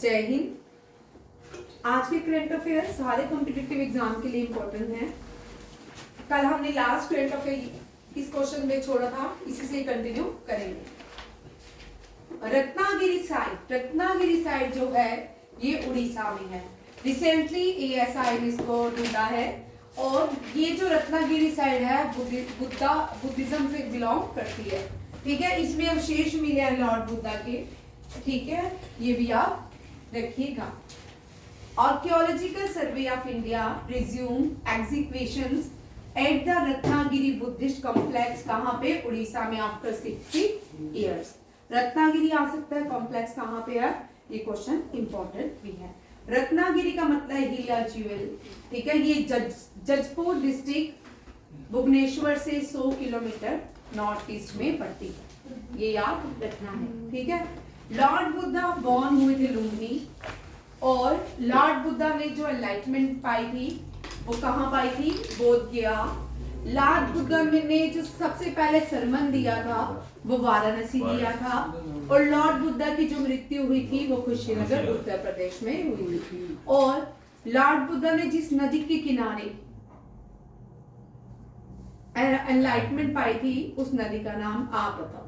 जय हिंद। आज के करंट अफेयर सारे कॉम्पिटिटिव एग्जाम के लिए इम्पोर्टेंट हैं। कल हमने लास्ट करंट अफेयर इस क्वेश्चन में छोड़ा था, इसी से कंटिन्यू करेंगे। रत्नागिरी साइड जो है ये उड़ीसा में है। रिसेंटली ASI ने इसको ढूंढा है और ये जो रत्नागिरी साइड है बुद्धिज्म से बिलोंग करती है। ठीक है, इसमें अवशेष मिले हैं लॉर्ड बुद्धा के। ठीक है, ये भी आप रखिएगा। Archaeological survey of India resume executions at the Ratnagiri Buddhist complex. कहाँ पे? उड़ीसा में, आफ्टर 60 इयर्स। रत्नागिरी आ सकता है, कॉम्प्लेक्स कहाँ पे है? ये क्वेश्चन इंपॉर्टेंट भी है। रत्नागिरी का मतलब है हीरा ज्वेल। ठीक है, ये जजपुर डिस्ट्रिक्ट भुवनेश्वर से 100 किलोमीटर नॉर्थ ईस्ट में पड़ती है, ये याद रखना है। ठीक है, लॉर्ड बुद्धा बॉर्न हुए थे लुम्बिनी और लॉर्ड बुद्धा ने जो एनलाइटमेंट पाई थी वो कहाँ पाई थी? बोध गया। लॉर्ड बुद्धा ने जो सबसे पहले सरमन दिया था वो वाराणसी दिया था और लॉर्ड बुद्धा की जो मृत्यु हुई थी वो कुशीनगर उत्तर प्रदेश में हुई थी। और लॉर्ड बुद्धा ने जिस नदी के किनारे एनलाइटमेंट पाई थी उस नदी का नाम आप बताओ।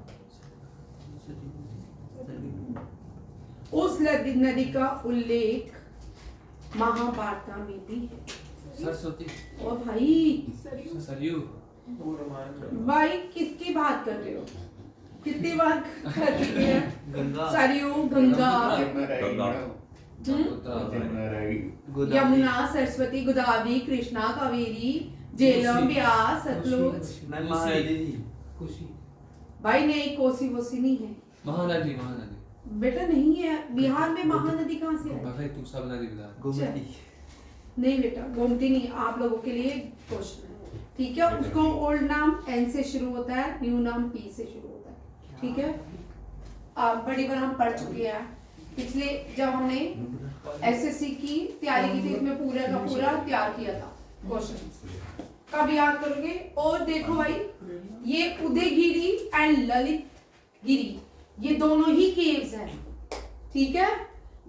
उस नदी का उल्लेख महाभारत में भी है। सरस्वती। ओ भाई, सरयू। भाई किसकी बात कर रहे हो? कितनी बार कर चुके हैं? सरयू, गंगा, यमुना, सरस्वती, गोदावरी, कृष्णा, कावेरी, झेलम, ब्यास, सतलुज। भाई नहीं, कोसी वोसी नहीं है। महानदी बेटा नहीं है, बिहार में महानदी कहाँ से है? तू सब नदी बता। गोमती नहीं बेटा, गोमती नहीं। आप लोगों के लिए क्वेश्चन है। ठीक है, उसको ओल्ड नाम N से शुरू होता है, न्यू नाम P से शुरू होता है। ठीक है, बड़ी बार हम पढ़ चुके हैं। पिछले जब हमने SSC की तैयारी की थी इसमें पूरा का पूरा तैयार किया था क्वेश्चन। कब याद करोगे? और देखो भाई, ये उदयगिरी एंड ललित गिरी ये दोनों ही केव्स हैं। ठीक है,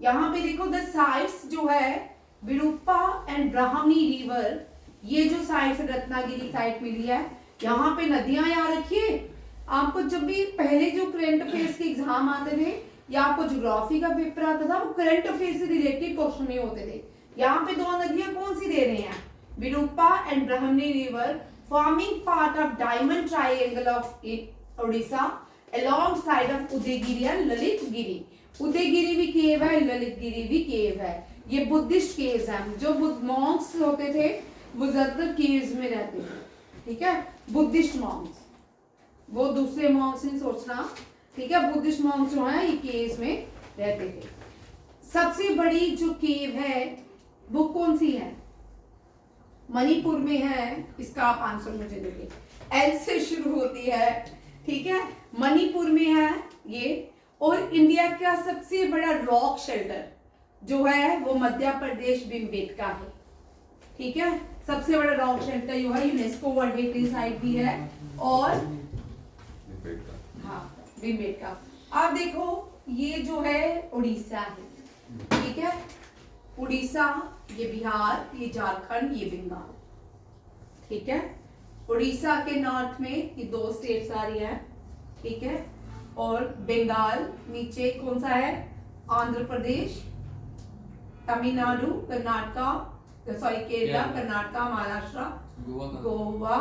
यहाँ पे देखो द साइट्स जो है विरूपा एंड ब्राह्मणी रिवर, ये जो साइट रत्नागिरी साइट मिली है, यहाँ पे नदियां याद रखिए। आपको जब भी पहले जो करंट अफेयर्स के एग्जाम आते थे या आपको ज्योग्राफी का पेपर आता था वो करंट अफेयर से रिलेटेड क्वेश्चन नहीं होते थे। यहाँ पे दो नदियां कौन सी दे रहे हैं? Virupa and Brahmani river forming part of diamond triangle of Orissa along side of Udayagiri and Lalitgiri. Udayagiri भी केव है, ललित गिरी भी केव है। ये बुद्धिस्ट केव्स हैं। जो मॉन्क्स होते थे वो ज्यादातर केव्स में रहते थे। ठीक है, बुद्धिस्ट मॉन्क्स, वो दूसरे मॉन्क्स नहीं सोचना। ठीक है, बुद्धिस्ट मॉन्क्स जो है ये केव्स में रहते थे। सबसे बड़ी जो केव है वो कौन सी है? मणिपुर में है। इसका आप आंसर मुझे देंगे, L से शुरू होती है। ठीक है, मणिपुर में है ये। और इंडिया का सबसे बड़ा रॉक शेल्टर जो है वो मध्य प्रदेश भीमबेटका है। ठीक है, सबसे बड़ा रॉक शेल्टर जो है यूनेस्को वर्ल्ड हेरिटेज साइट भी है और हाँ भीमबेटका। आप देखो ये जो है उड़ीसा है। ठीक है, उड़ीसा, ये बिहार, ये झारखंड, ये बंगाल। ठीक है, उड़ीसा के नॉर्थ में ये दो स्टेट्स आ रही है। ठीक है, और बंगाल नीचे कौन सा है? आंध्र प्रदेश, तमिलनाडु, कर्नाटका, सॉरी केरला, कर्नाटका, महाराष्ट्र, गोवा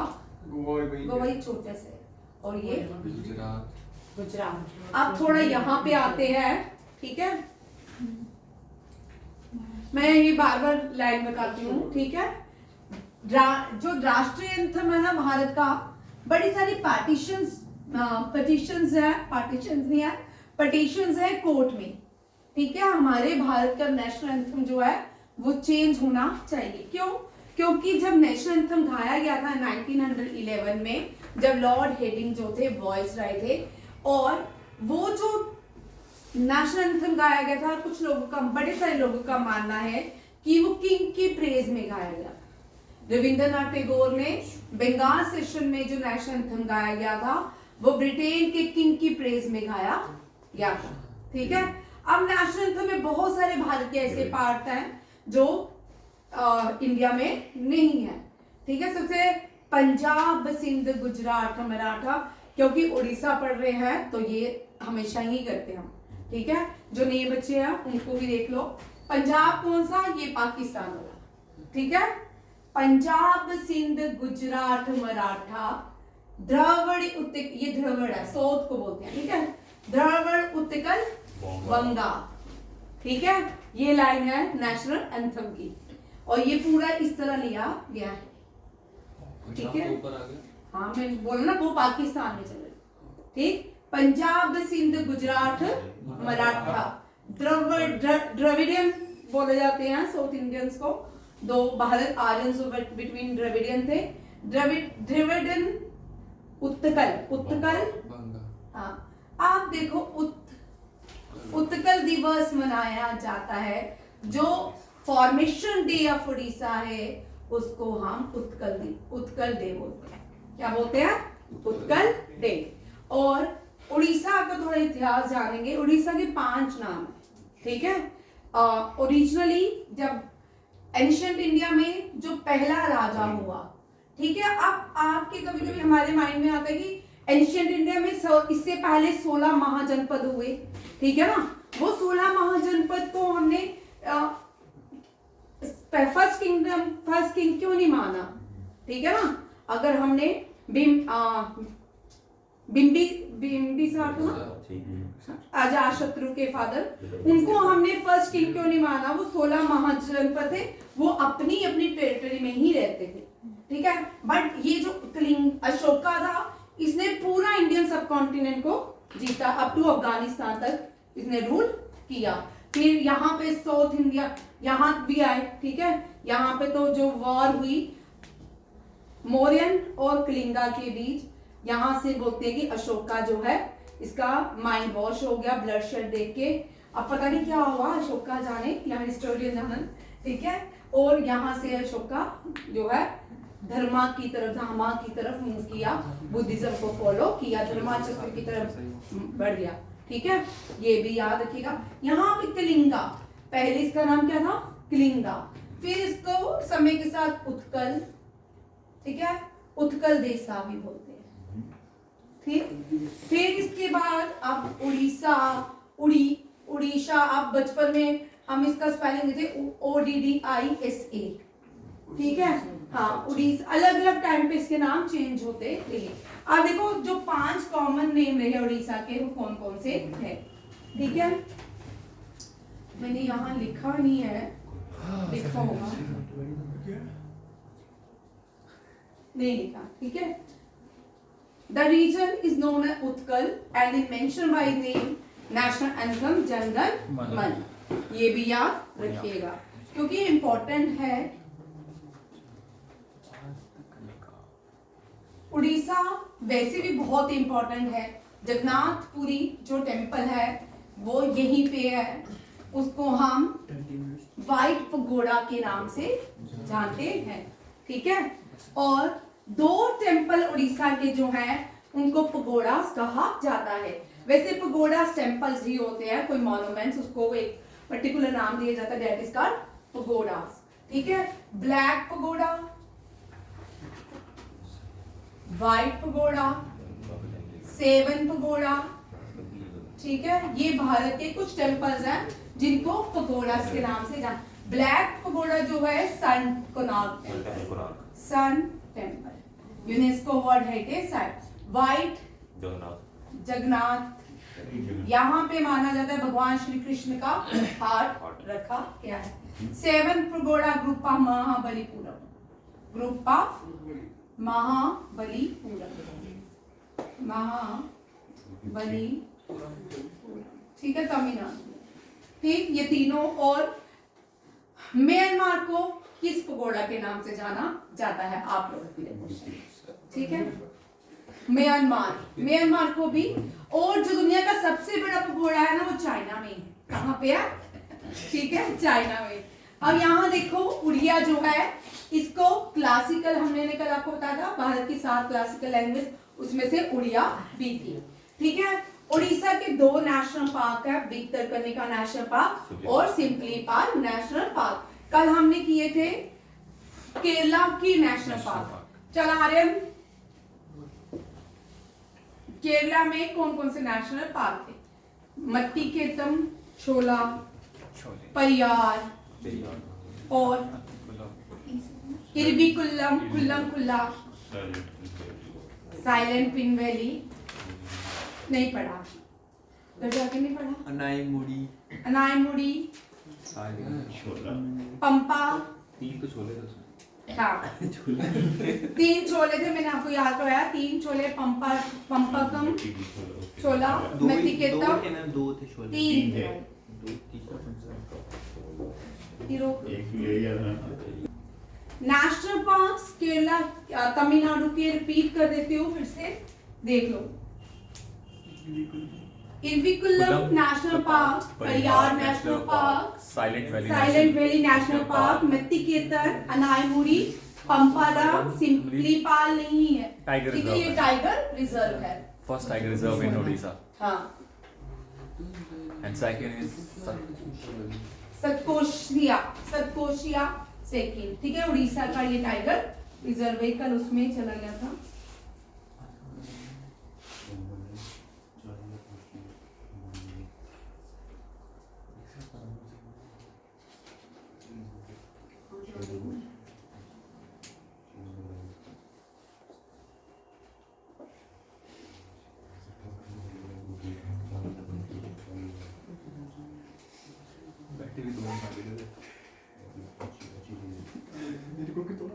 ही छोटे से, और ये गुजरात। अब थोड़ा यहाँ पे आते हैं। ठीक है, मैं ये बार बार लाइन बताती हूँ। ठीक है, जो राष्ट्रीय एंथम है ना भारत का, बड़ी सारी पटिशंस है कोर्ट में। ठीक है, हमारे भारत का नेशनल एंथम जो है वो चेंज होना चाहिए। क्यों? क्योंकि जब नेशनल एंथम गाया गया था 1911 में, जब लॉर्ड हेडिंग जो थे वॉइस राय थे, और वो जो नेशनल एंथम गाया गया था, कुछ लोगों का, बड़े सारे लोगों का मानना है कि वो किंग की प्रेज में गाया गया था। रविंद्रनाथ टैगोर ने बंगाल सेशन में जो नेशनल एंथम गाया गया था वो ब्रिटेन के किंग की प्रेज में गाया गया था। ठीक है, अब नेशनल एंथम में बहुत सारे भारत के ऐसे पार्ट हैं जो इंडिया में नहीं है। ठीक है, सबसे पंजाब, सिंध, गुजरात, मराठा, क्योंकि उड़ीसा पढ़ रहे हैं तो ये हमेशा ही करते हैं हम। ठीक है, जो नए बच्चे हैं उनको भी देख लो। पंजाब कौन सा, ये पाकिस्तान वाला। ठीक है, पंजाब, सिंध, गुजरात, मराठा, द्रविड़, ये द्रविड़ है, साउथ को बोलते हैं। ठीक है, द्रविड़, उत्कल, बंगा। ठीक है, ये लाइन है नेशनल एंथम की, और ये पूरा इस तरह लिया गया है। ठीक है, ऊपर आ गया। हाँ मैं बोला ना, वो पाकिस्तान में चले। ठीक, पंजाब, सिंध, गुजरात, मराठा, द्रविडियन बोले जाते हैं साउथ इंडियंस को। दो भारत आर्यंस बिटवीन द्रविडियन थे। द्रविडियन, उत्कल, हाँ। आप देखो, उत्कल दिवस मनाया जाता है। जो फॉर्मेशन डे ऑफ उड़ीसा है उसको हम उत्कल डे बोलते हैं। क्या बोलते हैं? उत्कल डे। और उड़ीसा का थोड़ा इतिहास जानेंगे। उड़ीसा के 5 नाम है। ठीक है, ओरिजिनली जब एंशिएंट इंडिया में जो पहला राजा हुआ, ठीक है, अब आपके कभी कभी हमारे माइंड में आता है कि एंशिएंट इंडिया में इससे पहले 16 महाजनपद हुए। ठीक है ना, वो 16 महाजनपद को हमने फर्स्ट किंग क्यों नहीं माना? ठीक है ना, अगर हमने बिंबिसार को ना, अजातशत्रु के फादर, उनको हमने फर्स्ट किंग क्यों नहीं माना? वो 16 महाजनपद थे, वो अपनी अपनी टेरिटरी में ही रहते थे। ठीक है, बट ये जो कलिंग अशोका था, इसने पूरा इंडियन सब कॉन्टिनेंट को जीता, अप टू अफगानिस्तान तक इसने रूल किया। फिर यहाँ पे साउथ इंडिया यहाँ भी आए। ठीक है, यहाँ पे तो जो वॉर हुई मौर्यन और कलिंगा के बीच, यहाँ से बोलते हैं कि अशोका जो है इसका माइंड वॉश हो गया ब्लड शेड देख के। अब पता नहीं क्या हुआ, अशोका जाने, यहाँ हिस्टोरियन जाने। ठीक है, और यहाँ से अशोका जो है धर्मा की तरफ मूव किया, बुद्धिज्म को फॉलो किया, धर्माचक्र की तरफ बढ़ गया। ठीक है, ये भी याद रखिएगा। यहाँ पे कलिंगा, पहले इसका नाम क्या था? कलिंगा। फिर इसको समय के साथ उत्कल, ठीक है, उत्कल देशा भी बोलते हैं। ठीक, फिर इसके बाद अब उड़ीसा। अब बचपन में हम इसका स्पेलिंग देते ODDISA। ठीक है, हाँ, उड़ीसा। अलग अलग टाइम पे इसके नाम चेंज होते रहे। अब देखो जो 5 कॉमन नेम रहे उड़ीसा के, वो कौन कौन से हैं? ठीक है, मैंने यहाँ लिखा नहीं है, लिखा होगा, नहीं लिखा। ठीक है, the reason is known as Utkal and is mention by name national anthem Jana Gana Mana. ये भी याद रखिएगा क्योंकि इंपॉर्टेंट है। उड़ीसा वैसे भी बहुत इंपॉर्टेंट है। जगन्नाथपुरी जो टेम्पल है वो यहीं पे है, उसको हम व्हाइट पगोड़ा के नाम से जानते हैं। ठीक है, और 2 टेम्पल उड़ीसा के जो हैं उनको पगोड़ास कहा जाता है। वैसे पगोड़ास टेम्पल्स ही होते हैं, कोई मॉन्यूमेंट्स, उसको एक पर्टिकुलर नाम दिया जाता है, दैट इज कॉल्ड पगोड़ास। ठीक है, black pagoda, white pagoda, 7 pagoda. ठीक है, ये भारत के कुछ टेम्पल्स हैं जिनको पगोड़ास के नाम से जान। ब्लैक पगोड़ा जो है sun temple, UNESCO world heritage site. White Jagannath, यहाँ पे माना जाता है भगवान श्री कृष्ण का हार्ट रखा गया है। 7 pagoda group of Mahabalipuram, group of Mahabalipuram. ठीक है, तमिलनाडु। ठीक, ये तीनों। और म्यांमार को किस पगोड़ा के नाम से जाना जाता है? आप लोगों के लिए क्वेश्चन। ठीक है, म्यांमार को भी। और जो दुनिया का सबसे बड़ा पगोड़ा है ना, वो चाइना में है। कहाँ पे है? ठीक है, चाइना में। अब यहाँ देखो, उड़िया जो है इसको क्लासिकल, हमने कल आपको बताया था भारत की 7 क्लासिकल लैंग्वेज, उसमें से उड़िया भी थी। ठीक है, उड़ीसा के दो नेशनल पार्क है, भितरकनिका नेशनल पार्क और सिम्पलीपाल नेशनल पार्क। कल हमने किए थे केरला की नेशनल पार्क। चला आर्यन, केरला में कौन कौन से नेशनल पार्क थे? मत्तिकेतम, शोला, परियार और इरविकुलम, कुल्लम कुल्ला, साइलेंट पिन वैली। नहीं पढ़ा, घर जाके नहीं पढ़ा। अनाईमुड़ी, पंपा, तीन तो छोले थे उसमें। हाँ तीन छोले थे, मैंने आपको याद कराया। तीन छोले, पंपा, पंपकम, छोला, मत्तिकेतम, दो थे छोले। तीन थे। दो तीसरा नेशनल पार्क्स केरला, तमिलनाडु के रिपीट कर देती हूँ फिर से, देख लो। Eravikulam national park, Periyar national park, silent valley national park, Mathikettan, Anamudi, Pamparam, Similipal नहीं है, टाइगर ठीक है, ये टाइगर रिजर्व है। First tiger reserve in Odisha हाँ, and second is Satkosia second, ठीक है। उड़ीसा का ये टाइगर रिजर्व है, कल उसमें चला गया था।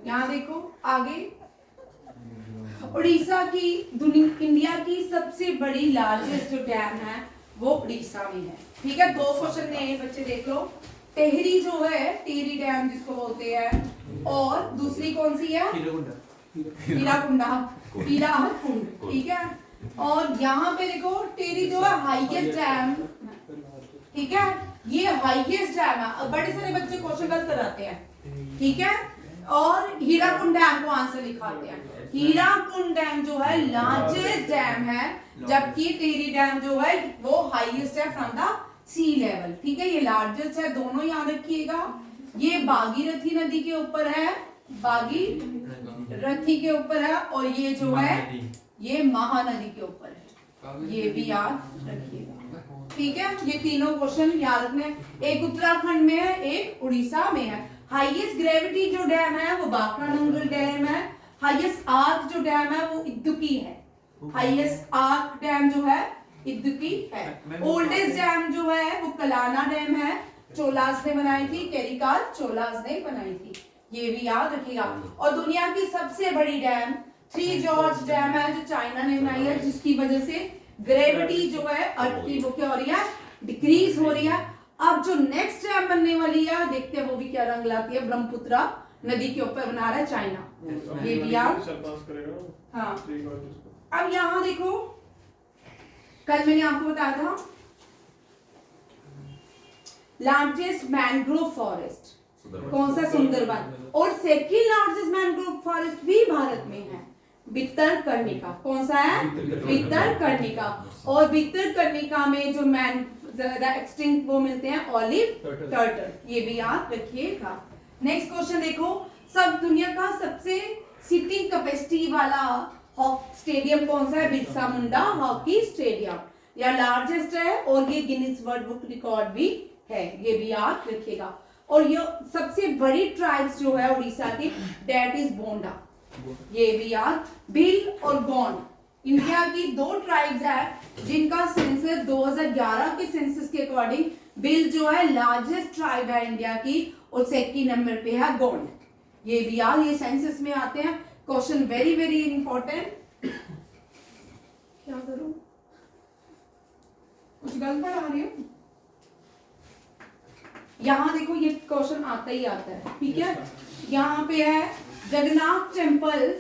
यहाँ देखो आगे, उड़ीसा की इंडिया की सबसे बड़ी लार्जेस्ट जो डैम है वो उड़ीसा में है, ठीक है। दो क्वेश्चन ने बच्चे देख लो। टेहरी जो है, टेहरी डैम जिसको बोलते हैं, और दूसरी कौन सी है? हीराकुंडा, हीराकुंड, ठीक है। और यहाँ पे देखो टेहरी जो है हाईएस्ट डैम, ठीक है, ये हाईएस्ट डैम है। बड़े सारे बच्चे क्वेश्चन गलत कराते हैं, ठीक है। और हीराकुंड डैम को आंसर लिखाते हैं। हीराकुंड डैम जो है लार्जेस्ट डैम है, जबकि टेहरी डैम जो है वो हाईएस्ट है फ्रॉम द सी लेवल, ठीक है। ये लार्जेस्ट है, दोनों याद रखिएगा। ये भागीरथी नदी के ऊपर है, भागीरथी के ऊपर है, और ये जो है ये महानदी के ऊपर है, ये भी याद रखिएगा, ठीक है। ये तीनों क्वेश्चन याद रखने। एक उत्तराखंड में है, एक उड़ीसा में है। हाईएस्ट ग्रेविटी जो डैम है वो बाकरानंगल डैम है। हाईएस्ट आर्क जो डैम है वो इदुक्की है। हाईएस्ट आर्क डैम जो है इदुक्की है। ओल्डेस्ट डैम जो है वो कलाना डैम है, चोलास ने बनाई थी, केरिकाल चोलास ने बनाई थी, ये भी याद रखिएगा। और दुनिया की सबसे बड़ी डैम थ्री जॉर्ज डैम है, जो चाइना ने बनाई है, जिसकी वजह से ग्रेविटी जो है अर्थ की वो क्या हो रही है, डिक्रीज हो रही है। अब जो नेक्स्ट डैम बनने वाली है, देखते हैं वो भी क्या रंग लाती है। ब्रह्मपुत्र नदी के ऊपर बना रहा है चाइना, ये भी याद। हाँ, अब यहाँ देखो, कल मैंने आपको बताया था लार्जेस्ट मैंग्रोव फॉरेस्ट कौन सा, सुंदरबन। और सेकंड लार्जेस्ट मैंग्रोव फॉरेस्ट भी भारत में है, भितरकनिका। कौन सा है? भितरकनिका। और भितरकनिका में जो ज्यादा एक्सटिंक्ट वो मिलते हैं ऑलिव टर्टल, ये भी याद रखिएगा। नेक्स्ट क्वेश्चन देखो, सब दुनिया का सबसे सीटिंग कैपेसिटी वाला स्टेडियम कौन सा है? बिरसा मुंडा हॉकी स्टेडियम, या लार्जेस्ट है, और ये गिनीज वर्ल्ड बुक रिकॉर्ड भी है, ये भी याद रखिएगा। और ये सबसे बड़ी ट्राइब्स जो है उड़ीसा की, दैट इज बोंडा, ये भी याद। भील और गौंड इंडिया की दो ट्राइब्स है जिनका सेंसस 2011 के सेंसस के अकॉर्डिंग भील जो है लार्जेस्ट ट्राइब है इंडिया की, और सेकंड नंबर पे है गौंड, ये भी याद। ये सेंसस में आते हैं क्वेश्चन, वेरी वेरी इंपॉर्टेंट। क्या करूं, कुछ गलत पढ़ा रही हूं? यहाँ देखो ये क्वेश्चन आता ही आता है, ठीक है। यहाँ पे है जगन्नाथ टेम्पल,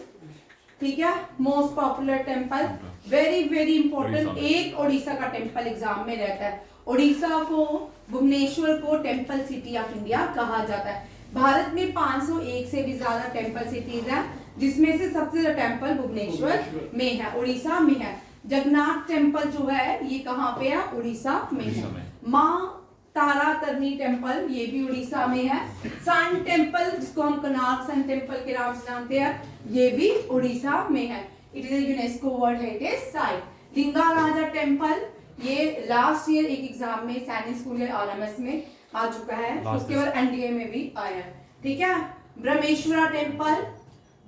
ठीक है, most popular temple, very very important. एक उड़ीसा का टेम्पल एग्जाम में रहता है। उड़ीसा को, भुवनेश्वर को टेम्पल सिटी ऑफ इंडिया कहा जाता है। भारत में 501 से भी ज्यादा टेम्पल सिटीज हैं, जिसमें से सबसे ज्यादा टेम्पल भुवनेश्वर में है, उड़ीसा में है। जगन्नाथ टेम्पल जो है ये कहाँ पे है? उड़ीसा में उड़ीसा है। में। माँ तारा तारिणी टेम्पल ये भी उड़ीसा में है। सन टेम्पल जिसको हम कनाक सन टेम्पल के नाम से जानते हैं ये भी उड़ीसा में है। It is a UNESCO world heritage site. Lingaraja temple ये लास्ट ईयर एक एग्जाम में सैनिक स्कूल या आरएमएस में आ चुका है, उसके बाद एनडीए में भी आया है, ठीक है। ब्रह्मेश्वरा temple,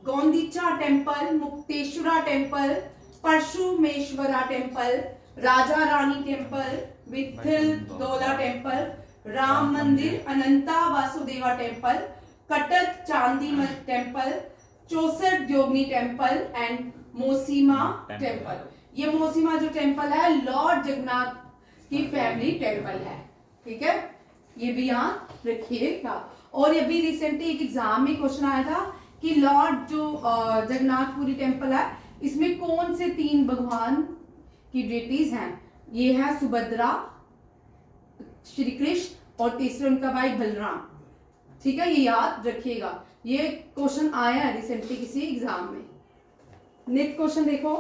गोंदीचा temple, Mukteshwara temple, परशुमेश्वरा temple, Raja Rani temple, Vitthal दोला टेम्पल, राम मंदिर, अनंता वासुदेवा टेम्पल, कटक चांदी टेम्पल, चौसठ योगिनी टेम्पल एंड मोसीमा टेम्पल। ये मोसीमा जो टेम्पल है लॉर्ड जगन्नाथ की फैमिली टेम्पल है, ठीक है, ये भी यहाँ रखिएगा। और ये भी रिसेंटली एक एग्जाम में क्वेश्चन आया था कि लॉर्ड जो जगन्नाथपुरी टेम्पल है इसमें कौन से 3 भगवान की डेटीज हैं? ये है सुभद्रा, श्री कृष्ण और तीसरे उनका भाई बलराम, ठीक है, ये याद रखिएगा। ये क्वेश्चन आया है रिसेंटली किसी एग्जाम में। नेक्स्ट क्वेश्चन देखो,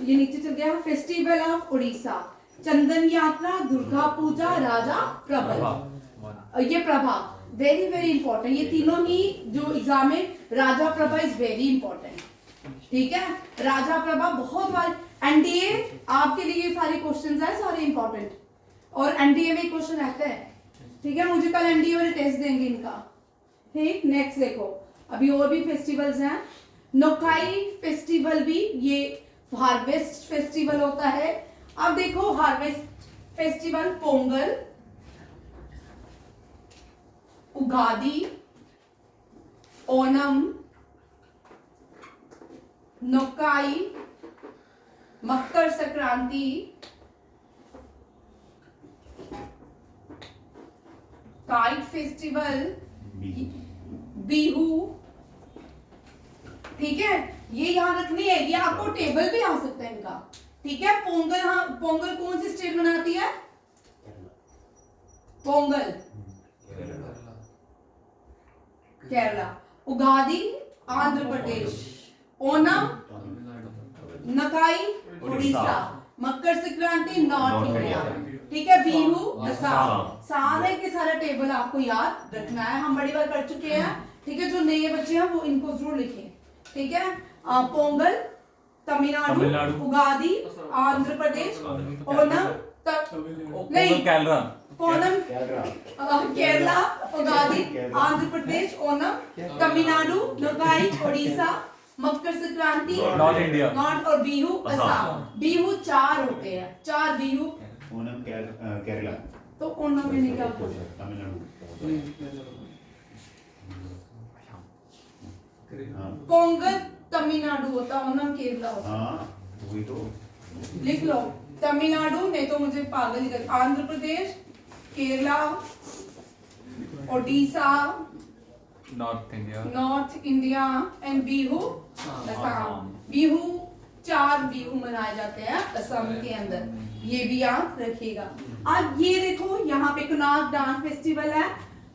ये नीचे चल गया। फेस्टिवल ऑफ उड़ीसा, चंदन यात्रा, दुर्गा पूजा, राजा प्रभा। ये प्रभा वेरी वेरी इंपॉर्टेंट, ये तीनों ही जो एग्जाम में राजा प्रभा इज वेरी इंपॉर्टेंट, ठीक है। राजा प्रभा बहुत बार एनडीए आपके लिए ये सारे क्वेश्चंस है सारे इंपॉर्टेंट, और एनडीए में क्वेश्चन रहते हैं, ठीक है। मुझे कल एनडीए वाले टेस्ट देंगे इनका, ठीक। नेक्स्ट देखो, अभी और भी फेस्टिवल्स हैं। नोकाई फेस्टिवल भी ये हार्वेस्ट फेस्टिवल होता है। अब देखो harvest festival, Pongal, Ugadi, Onam, नोकाई, Makar Sankranti, kite festival, Bihu, ठीक है। ये यहाँ रखनी है, ये आपको टेबल भी आ सकता है इनका, ठीक है। पोंगल, हाँ पोंगल कौन सी स्टेट मनाती है? पोंगल केरला, उगादी आंध्र प्रदेश, ओनम नकाई उड़ीसा, मकर संक्रांति नॉर्थ इंडिया, ठीक है, बिहू असम। सारे के सारे टेबल आपको याद रखना है, हम बड़ी बार कर चुके हैं, ठीक है। जो नए बच्चे हैं वो इनको जरूर लिखें, ठीक है। पोंगल तमिलनाडु, उगादी आंध्र प्रदेश, ओनम नहीं ओनम केरला, उगादी आंध्र प्रदेश, ओनम तमिलनाडु, नगाई Orissa, Makar Sankranti north India, north, और बिहू असम। बिहू 4 होते हैं, 4 बिहू। ओनम केरला, तो ओनम में क्या तमिलनाडु, पोंगल तमिलनाडु होता, ओनम केरला होता। हाँ वही तो लिख लो, तमिलनाडु, नहीं तो मुझे पागल ही कर, Andhra Pradesh, Kerala, Odisha, north India and Bihu Assam. Bihu 4 Bihu मनाए जाते हैं असम के अंदर, ये भी याद रखिएगा। अब ये देखो यहाँ पे कोनार्क डांस फेस्टिवल है,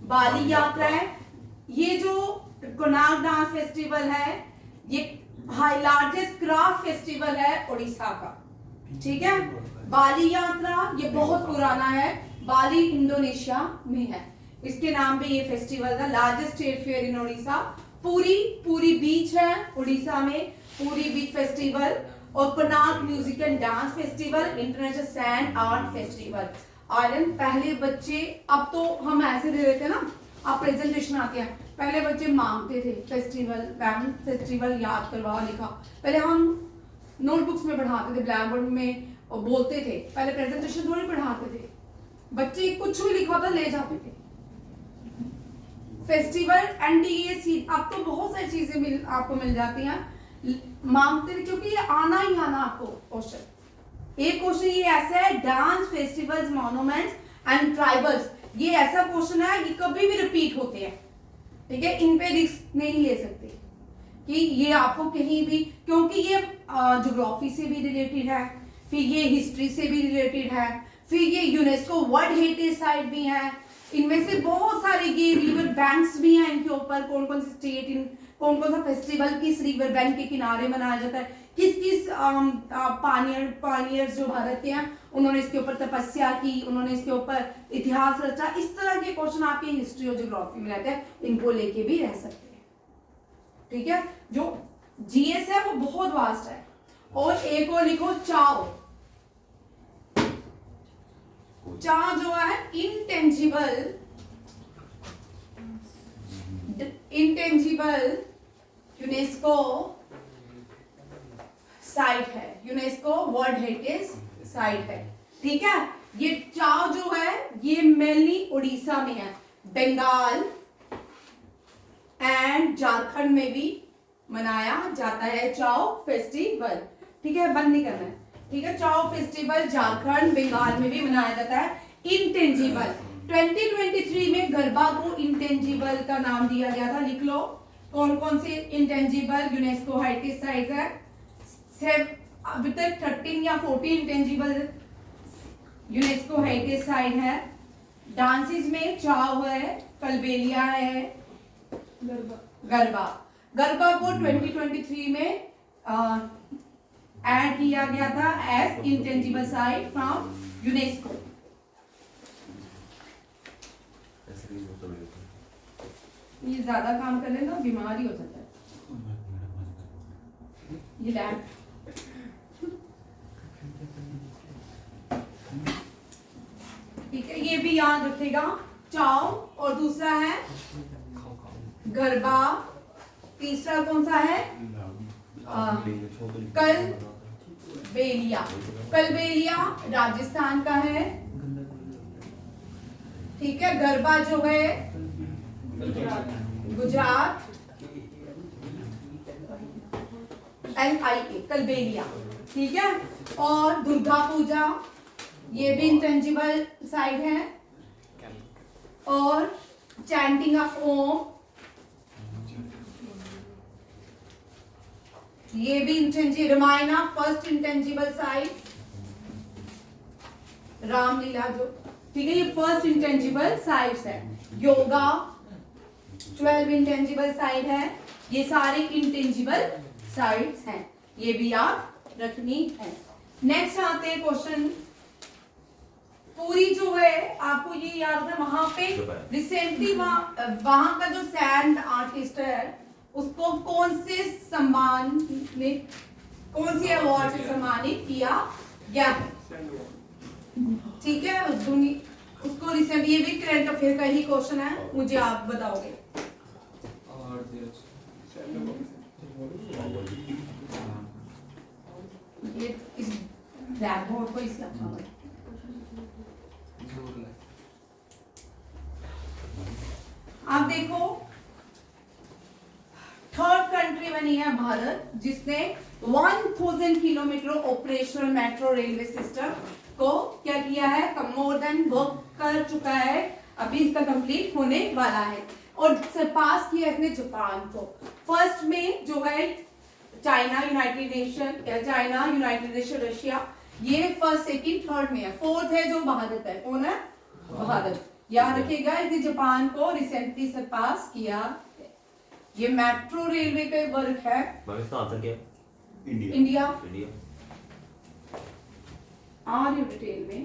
बाली यात्रा है। ये जो कोनार्क डांस फेस्टिवल है ये लार्जेस्ट क्राफ्ट फेस्टिवल है उड़ीसा का, ठीक है। बाली यात्रा ये बहुत पुराना है, बाली इंडोनेशिया में है, इसके नाम पे ये फेस्टिवल था। Largest state fair in Orissa, Puri beach है उड़ीसा में, पूरी बीच फेस्टिवल। और Konark music and dance festival, international sand art festival. Aryan पहले बच्चे, अब तो हम ऐसे दे देते हैं ना, अब प्रेजेंटेशन आते हैं, पहले बच्चे मांगते थे फेस्टिवल, मैम फेस्टिवल याद करवा, लिखा। पहले हम नोटबुक्स में पढ़ाते थे, ब्लैक बोर्ड में और बोलते थे, पहले प्रेजेंटेशन थोड़ी पढ़ाते थे, बच्चे कुछ भी लिखा था ले जाते थे। फेस्टिवल एनडीए, अब तो बहुत सारी चीजें आपको मिल जाती हैं, मांगते थे, क्योंकि ये आना ही आना आपको क्वेश्चन। एक क्वेश्चन ये ऐसा है, dance festivals monuments and tribals, ये ऐसा क्वेश्चन है ये कभी भी रिपीट होते हैं, ठीक है। इन पे रिस्क नहीं ले सकते कि ये आपको कहीं भी, क्योंकि ये ज्योग्राफी से भी रिलेटेड है, फिर ये हिस्ट्री से भी रिलेटेड है, फिर ये यूनेस्को वर्ल्ड हेरिटेज साइट भी है। इनमें से बहुत सारे ये रिवर बैंक्स भी हैं, इनके ऊपर कौन कौन से स्टेट इन कौन कौन सा फेस्टिवल किस रिवर बैंक के किनारे मनाया जाता है, किस किस पानियर्स जो भारत के हैं उन्होंने इसके ऊपर तपस्या की, उन्होंने इसके ऊपर इतिहास रचा। इस तरह के क्वेश्चन आपके हिस्ट्री और ज्योग्राफी में रहते हैं, इनको लेके भी रह सकते हैं। ठीक है, जो जीएस है वो बहुत वास्ट है। और एक और लिखो चाओ। चाओ जो है इंटेंजिबल यूनेस्को साइट है, यूनेस्को वर्ल्ड हेरिटेज साइट है। ठीक है, ये चाओ जो है ये मेनली उड़ीसा में है, बंगाल एंड झारखंड में भी मनाया जाता है चाओ फेस्टिवल। ठीक है, बंद नहीं करना है। ठीक है, चाओ फेस्टिवल झारखंड बंगाल में भी मनाया जाता है। इंटेंजिबल 2023 में गरबा को इंटेंजिबल का नाम दिया गया था। लिख लो कौन कौन से इंटेंजिबल यूनेस्को हेरिटेज साइट है। अभी तक 13 या 14 इंटेंजिबल यूनेस्को हेरिटेज साइट है। डांसेस में चाओ है, कलबेलिया है, गरबा को 2023 में ऐड किया गया था as intangible site from UNESCO. ये ज्यादा काम कर लेना बीमारी हो जाता है। ये लैब ठीक है, ये भी याद रखेगा चाओ। और दूसरा है गरबा। तीसरा कौन सा है? कलबेलिया राजस्थान का है। ठीक है, गरबा जो है गुजरात, LIA कलबेलिया। ठीक है, और दुर्गा पूजा ये भी इंटेंजिबल साइड है। और चैंटिंग ऑफ ओम ये भी intangible. Ramayana first intangible side, Ramlila जो। ठीक है, ये फर्स्ट इंटेंजिबल साइट्स है। योगा 12 इंटेंजिबल साइट है। ये सारे इंटेंजिबल साइट्स हैं, ये भी याद रखनी है। नेक्स्ट आते हैं क्वेश्चन। पूरी जो है आपको ये याद है, वहां पे रिसेंटली वहां का जो सैंड आर्टिस्ट है उसको कौन से सम्मानित, कौन से अवार्ड से सम्मानित किया गया है? ठीक है, उसको रिसेंट, ये भी करंट अफेयर का ही क्वेश्चन है, मुझे आप बताओगे। ये इस ब्लैक बोर्ड को इसका आप देखो, थर्ड कंट्री बनी है भारत जिसने 1000 kilometre operational metro railway system को क्या किया है, मोर देन वर्क कर चुका है, अभी इसका कंप्लीट होने वाला है। और सरपास किया इसने जापान को। फर्स्ट में जो है चाइना, यूनाइटेड नेशन, रशिया, ये फर्स्ट सेकंड थर्ड में है। फोर्थ है जो भारत है। कौन है? भारत। याद रखिएगा, इसने जापान को रिसेंटली सरपास किया। ये मेट्रो रेलवे का वर्क है। इसका आंसर क्या है? इंडिया। और डिटेल में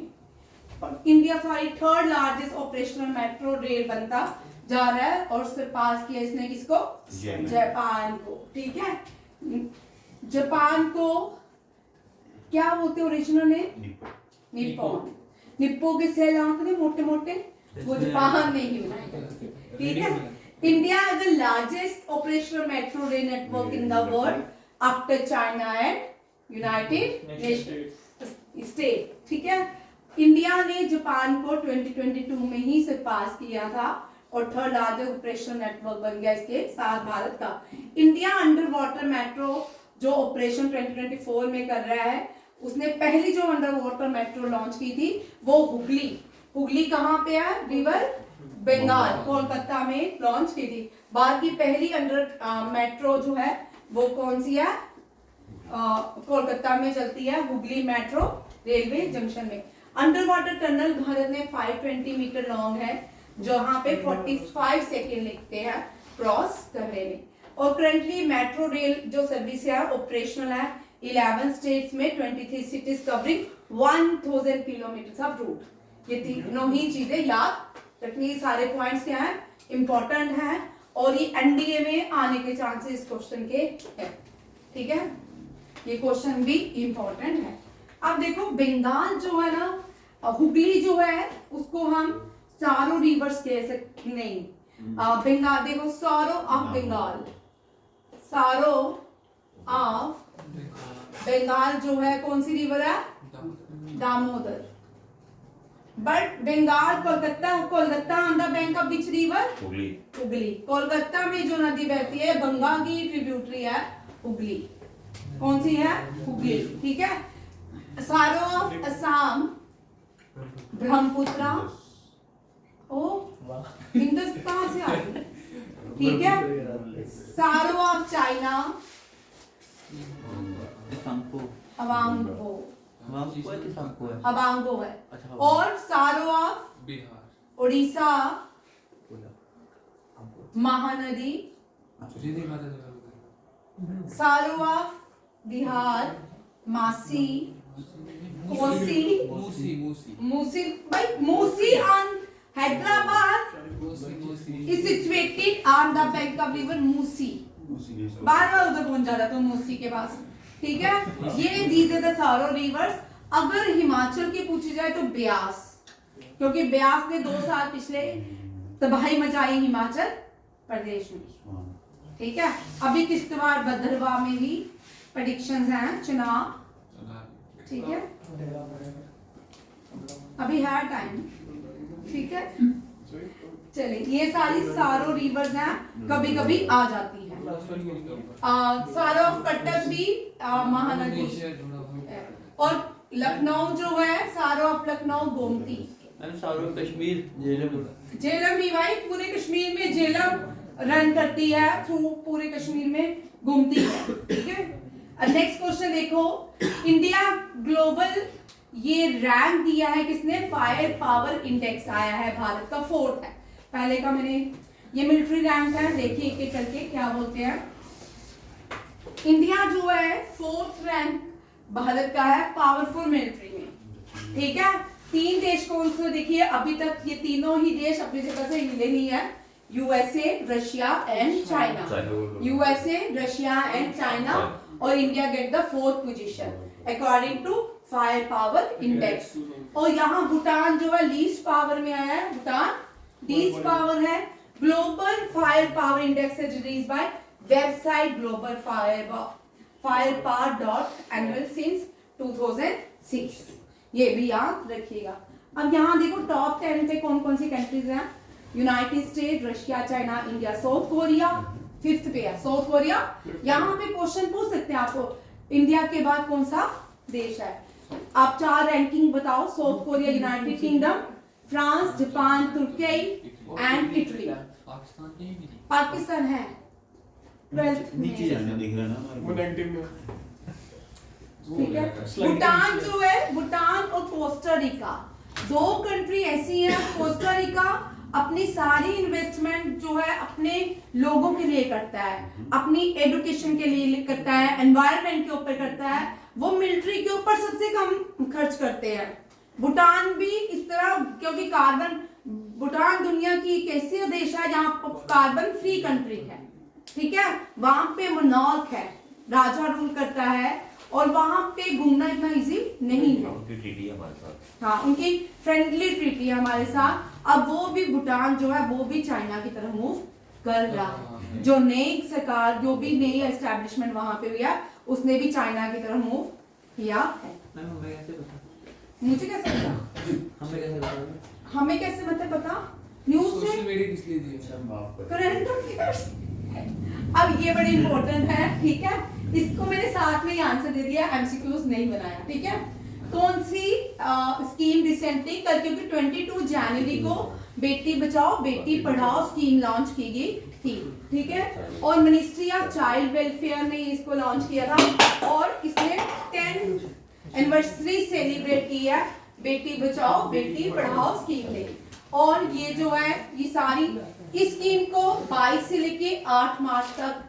India sorry third largest operational metro rail बनता जा रहा है और सरपास किया इसने किसको? जापान को। ठीक है, जापान को क्या बोलते हैं ओरिजिनल ने? निप्पॉन। निप्पो के सेल आंकड़े मोटे मोटे, वो जापान ने ही बनाए। ठीक है, India is the largest operational metro rail network in the world after China and United nation state. ठीक है, इंडिया ने जापान को 2022 में ही सरपास किया था और थर्ड लार्जेस्ट ऑपरेशनल नेटवर्क बन गया इसके साथ भारत का। इंडिया अंडर वाटर मेट्रो जो ऑपरेशन 2024 में कर रहा है, उसने पहली जो अंडर वाटर मेट्रो लॉन्च की थी वो हुगली कहाँ पे है? रिवर बंगाल, कोलकाता में लॉन्च की थी। भारत की पहली अंडर मेट्रो जो है वो कौन सी है? कोलकाता में चलती है, हुगली मेट्रो रेलवे जंक्शन में। अंडर वाटर टनल भारत में 520 मीटर लॉन्ग है, जहां पे 45 सेकेंड लगते हैं क्रॉस करने में। और करंटली मेट्रो रेल जो सर्विस है ऑपरेशनल है 11 स्टेट्स में 23 cities covering 1000 kilometre of route. ये तीनों ही चीजें याद रखनी, सारे पॉइंट्स क्या है इंपॉर्टेंट है और ये एनडीए में आने के चांसेस क्वेश्चन के है, ठीक है, ये क्वेश्चन भी इंपॉर्टेंट है। अब देखो बंगाल जो है ना, हुगली जो है उसको हम सारो रिवर्स कह सकते नहीं, बंगाल देखो सारो ऑफ बंगाल, सारो ऑफ बंगाल जो है कौन सी रिवर है, Damodar. But Bengal Kolkata, Kolkata on the bank of which river, Hooghly. Hooghly. Kolkata में जो नदी बहती है गंगा की ट्रिब्यूटरी है हुगली, कौन सी है, हुगली, ठीक है। सारो ऑफ असम ब्रह्मपुत्रा, ओ इंडस कहां से आ गई, ठीक है। सारो ऑफ चाइना अवांगो, अवांगो है। और सारो ऑफ बिहार, उड़ीसा महानदी, रिधि माता देवी, सारो ऑफ बिहार मासी, कोसी, मूसी मूसी मूसी, भाई Musi on Hyderabad Musi is situated on the bank of river Musi. बार बार उधर पहुंच जाता तो मूसी के पास, ठीक है। ये these are the सारो रिवर्स। अगर हिमाचल की पूछी जाए तो ब्यास, क्योंकि ब्यास ने 2 साल पिछले तबाही मचाई हिमाचल प्रदेश में, ठीक है। अभी किश्तवाड़ भद्रवाह में भी प्रेडिक्शंस हैं चुनाव, ठीक है, अभी है टाइम, ठीक है। चलिए ये सारी सारो रिवर्स हैं, कभी कभी आ जाती है। सारो ऑफ कटक भी महानदी, और लखनऊ जो है सारो ऑफ लखनऊ गोमती, सारो कश्मीर झेलम, झेलम भी भाई पूरे कश्मीर में झेलम रन करती है थ्रू पूरे कश्मीर में घूमती है, ठीक है। नेक्स्ट क्वेश्चन देखो, इंडिया ग्लोबल ये रैंक दिया है किसने, फायर पावर इंडेक्स आया है भारत का 4th है, पहले का मैंने ये मिलिट्री रैंक है, देखिए एक एक करके क्या बोलते हैं। इंडिया जो है 4th रैंक भारत का है पावरफुल मिलिट्री में, ठीक है। 3 देश कौन से देखिए, अभी तक ये तीनों ही देश अपनी जगह से हिले नहीं है, USA, Russia and China, USA, Russia and China, और India get the 4th position according to fire power index. और यहाँ भूटान जो है लीस्ट पावर में आया है, भूटान लीस्ट पावर है। ग्लोबल फायर पावर इंडेक्स है release by website global fire power dot annual since 2006, ये भी याद रखिएगा। अब यहाँ देखो टॉप 10 पे कौन कौन सी कंट्रीज हैं, United state, Russia, China, India, south Korea 5th पे है, साउथ कोरिया। यहाँ पे क्वेश्चन पूछ सकते हैं आपको, इंडिया के बाद कौन सा देश है, आप 4 रैंकिंग बताओ, South Korea, United Kingdom, France, Japan, तुर्की एंड इटली। पाकिस्तान है 12th नीचे में, जाना दिख रहा है ना वो नेगेटिव में। ठीक है। भूटान जो है, भूटान और कोस्टारिका 2 कंट्री ऐसी हैं। कोस्टारिका अपनी सारी इन्वेस्टमेंट जो है अपने लोगों के लिए करता है, अपनी एजुकेशन के लिए करता है, एनवायरनमेंट के ऊपर करता है, वो मिलिट्री के ऊपर सबसे कम खर्च करते हैं। भूटान भी इस तरह, क्योंकि कार्बन, भूटान दुनिया की एक ऐसी देश है जहाँ कार्बन फ्री कंट्री है, ठीक है। वहां पे मोनार्क है, राजा रूल करता है, और वहां पे घूमना इतना इजी नहीं है। उनकी ट्रीटी है हमारे साथ, हाँ उनकी फ्रेंडली ट्रीटी है हमारे साथ। अब वो भी भूटान जो है वो भी चाइना की तरफ मूव कर रहा है, जो नई सरकार, जो भी नई एस्टैब्लिशमेंट वहां पे हुई है, उसने भी चाइना की तरफ मूव किया है। हमें कैसे पता, मुझे कैसे पता, हमें कैसे पता, हमें कैसे मतलब पता, न्यूज से, सोशल मीडिया किस लिए दी है? Current affairs. अब ये बड़ी इंपॉर्टेंट है, ठीक है। इसको मैंने साथ में ही आंसर दे दिया, एमसीक्यूज नहीं बनाया, ठीक है। कौन सी स्कीम रिसेंटली कल, क्योंकि 22 जनवरी को बेटी बचाओ बेटी पढ़ाओ स्कीम लॉन्च की गई थी, ठीक है। और मिनिस्ट्री ऑफ चाइल्ड वेलफेयर ने इसको लॉन्च किया था, और इसने 10th एनिवर्सरी सेलिब्रेट की है बेटी बचाओ बेटी पढ़ाओ स्कीम ने। और ये जो है ये सारी, इस स्कीम को 22 से लेके 8 मार्च तक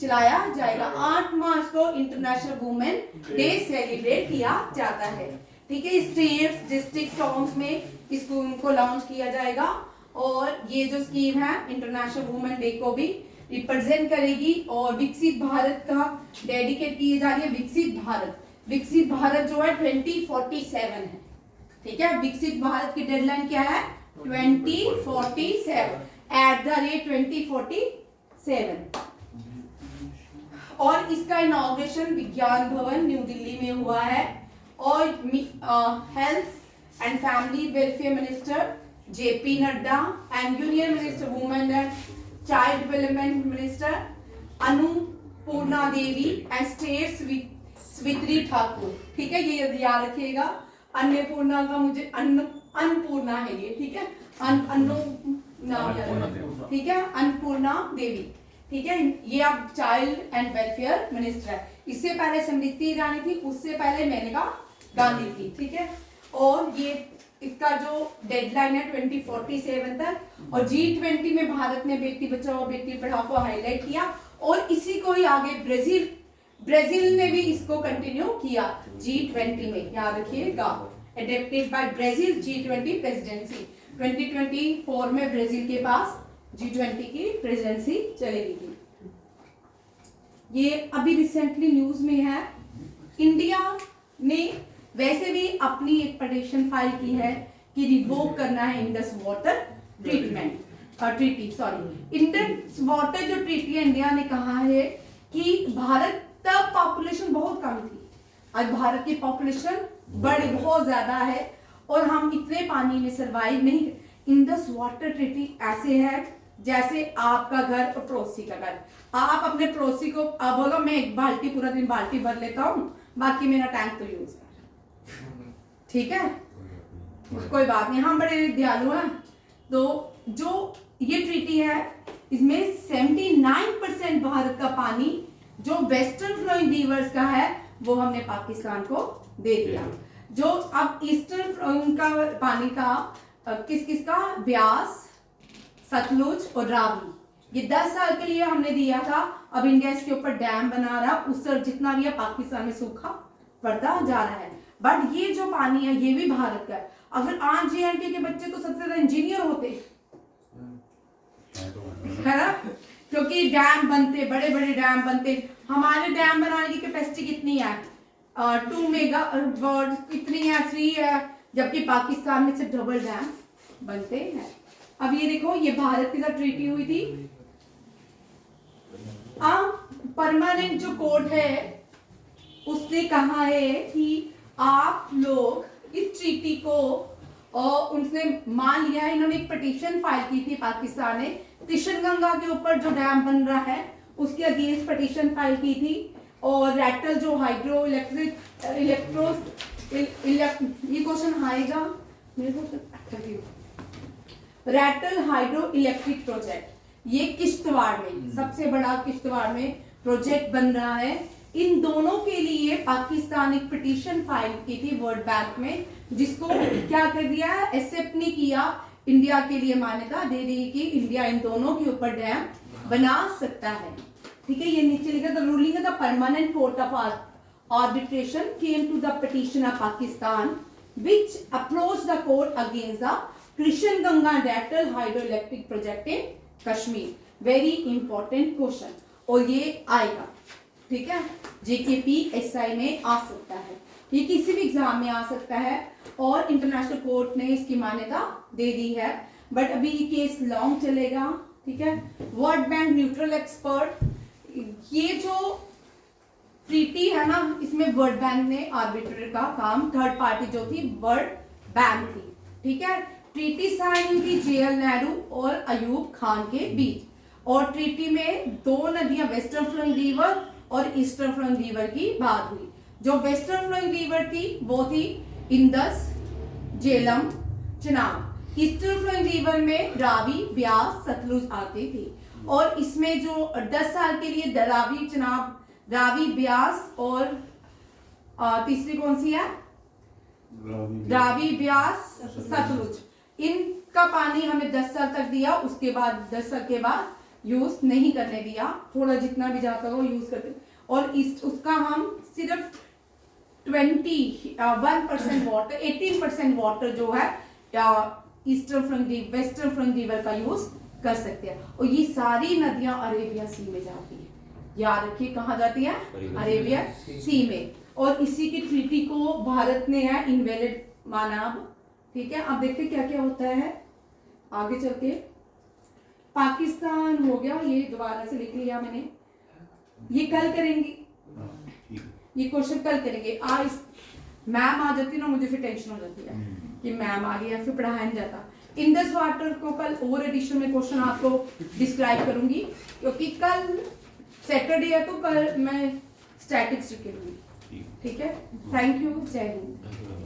चलाया जाएगा। 8 मार्च को इंटरनेशनल वुमेन डे सेलिब्रेट किया जाता है। ठीक है, स्टेट्स डिस्ट्रिक्ट टाउन्स में इसको उनको लॉन्च किया जाएगा और ये जो स्कीम है इंटरनेशनल वुमेन डे को भी रिप्रेजेंट करेगी और विकसित भारत का डेडिकेट किए जा रही है। विकसित भारत जो है 2047 है। ठीक है, विकसित भारत की डेडलाइन क्या है? 2047 2047 और इसका इनॉग्रेशन विज्ञान भवन न्यू दिल्ली में हुआ है और health and family welfare minister JP Nadda and union minister women and child development minister Annapurna Devi and state Savitri Thakur. ठीक है, ये याद रखिएगा। अन्नपूर्णा का मुझे अन्नपूर्णा है ये। ठीक है, अन्नू नाम याद रखिएगा। ठीक है, अन्नपूर्णा देवी। ठीक है, ये अब चाइल्ड एंड वेलफेयर मिनिस्टर है। इससे पहले स्मृति ईरानी थी, उससे पहले मेनका गांधी थी। ठीक है, और ये इसका जो डेडलाइन है 2047 तक और G20 में भारत ने बेटी बचाओ बेटी पढ़ाओ को हाईलाइट किया और इसी को ही आगे ब्राजील ने भी इसको कंटिन्यू किया G20 में। याद रखिएगा, adapted bye Brazil G20 presidency. 2024 में ब्राजील के पास G20 की प्रेसिडेंसी चलेगी। ये अभी रिसेंटली न्यूज में है, इंडिया ने वैसे भी अपनी एक पिटीशन फाइल की है कि रिवोक करना है Indus water treaty. Indus water जो ट्रीटी है, इंडिया ने कहा है कि भारत तब पॉपुलेशन बहुत कम थी, आज भारत की पॉपुलेशन बहुत ज्यादा है और हम इतने पानी में सरवाइव नहीं। इंडस वाटर ट्रीटी ऐसे है जैसे आपका घर और पड़ोसी का घर। आप अपने पड़ोसी को बोलो मैं एक बाल्टी पूरा दिन बाल्टी भर लेता हूँ, बाकी मेरा टैंक तो यूज कर। ठीक है, कोई बात नहीं, हम बड़े दयालु हैं। तो जो ये ट्रीटी है इसमें 79% भारत का पानी जो वेस्टर्न फ्लोइंग रिवर्स का है वो हमने पाकिस्तान को दे दिया। जो अब ईस्टर्न फ्लोइंग का पानी का किस का, ब्यास, सतलुज और रावी, ये 10 साल के लिए हमने दिया था। अब इंडिया इसके ऊपर डैम बना रहा, उससे जितना भी है पाकिस्तान में सूखा पड़ता जा रहा है। बट ये जो पानी है ये भी भारत का है। अगर आज J&K के बच्चे तो सबसे ज्यादा इंजीनियर होते है ना, क्योंकि डैम बनते, बड़े बड़े डैम बनते। हमारे डैम बनाने की कैपेसिटी कितनी है? 2 मेगावाट कितनी है, 3 है, जबकि पाकिस्तान में से डबल डैम बनते हैं। अब ये देखो, ये भारत के साथ ट्रीटी हुई थी। परमानेंट जो कोर्ट है उसने कहा है कि आप लोग इस ट्रीटी को, और उसने मान लिया है, इन्होंने एक पिटीशन फाइल की थी पाकिस्तान ने किशनगंगा के ऊपर जो डैम बन रहा है उसके अगेंस्ट पिटीशन फाइल की थी। और रैटल जो हाइड्रो इलेक्ट्रिक ये क्वेश्चन आएगा मेरे को, रैटल हाइड्रो इलेक्ट्रिक प्रोजेक्ट, ये किश्तवाड़ में सबसे बड़ा किश्तवाड़ में प्रोजेक्ट बन रहा है। इन दोनों के लिए पाकिस्तान एक पिटीशन फाइल की थी वर्ल्ड बैंक में, जिसको क्या कर दिया है, एक्सेप्ट नहीं किया, इंडिया के लिए मान्यता दे दी कि इंडिया इन दोनों के ऊपर डैम बना सकता है। ठीक है, ये नीचे लिखा the ruling of the permanent court of arbitration came to the petition of Pakistan which approach the court against the Krishnaganga Ratle hydro electric project in Kashmir. Very important question, और ये आएगा। ठीक है, JKPSI में आ सकता है, ये किसी भी एग्जाम में आ सकता है और इंटरनेशनल कोर्ट ने इसकी मान्यता दे दी है। बट अभी ये केस लॉन्ग चलेगा। ठीक है, वर्ल्ड बैंक न्यूट्रल एक्सपर्ट, ये जो ट्रीटी है ना, इसमें वर्ल्ड बैंक ने आर्बिट्रेटर का काम, थर्ड पार्टी जो थी वर्ल्ड बैंक थी। ठीक है, ट्रीटी साइन हुई थी JL नेहरू और अयूब खान के बीच, और ट्रीटी में 2 नदियां वेस्टर्न फ्लोइंग रिवर और ईस्टर्न फ्लोइंग रिवर की बात हुई। जो वेस्टर्न फ्लोइंग रिवर थी वो थी Indus, Jhelum, Chenab. Eastern flowing river में रावी, ब्यास, सतलुज आती थी। और इसमें जो 10 साल के लिए रावी, चिनाब, रावी, ब्यास और तीसरी कौन सी है, रावी, ब्यास, सतलुज, इनका पानी हमें 10 साल तक दिया। उसके बाद 10 साल के बाद यूज नहीं करने दिया, थोड़ा जितना भी जाता हो यूज करते, और इस उसका हम सिर्फ 21% वाटर, 18% वाटर जो है eastern front western front river का यूज कर सकते हैं। और ये सारी नदियां अरेबियन सी में जाती है, याद रखिए कहाँ जाती है, अरेबियन सी में। और इसी की ट्रीटी को भारत ने है इनवैलिड माना अब, ठीक है। अब देखते क्या क्या होता है आगे चल के। पाकिस्तान हो गया, ये दोबारा से लिख लिया मैंने, ये कल करेंगे, ठीक है। ये क्वेश्चन कल करेंगे। आज मैम आ जाती ना, मुझे फिर टेंशन हो जाती है कि मैम आ गई है, फिर पढ़ाया नहीं जाता। इंडस वाटर को कल और एडिशन में क्वेश्चन आपको डिस्क्राइब करूंगी, क्योंकि कल सैटरडे है तो कल मैं स्टैटिक्स करूंगी, ठीक है। थैंक यू, जय हिंद।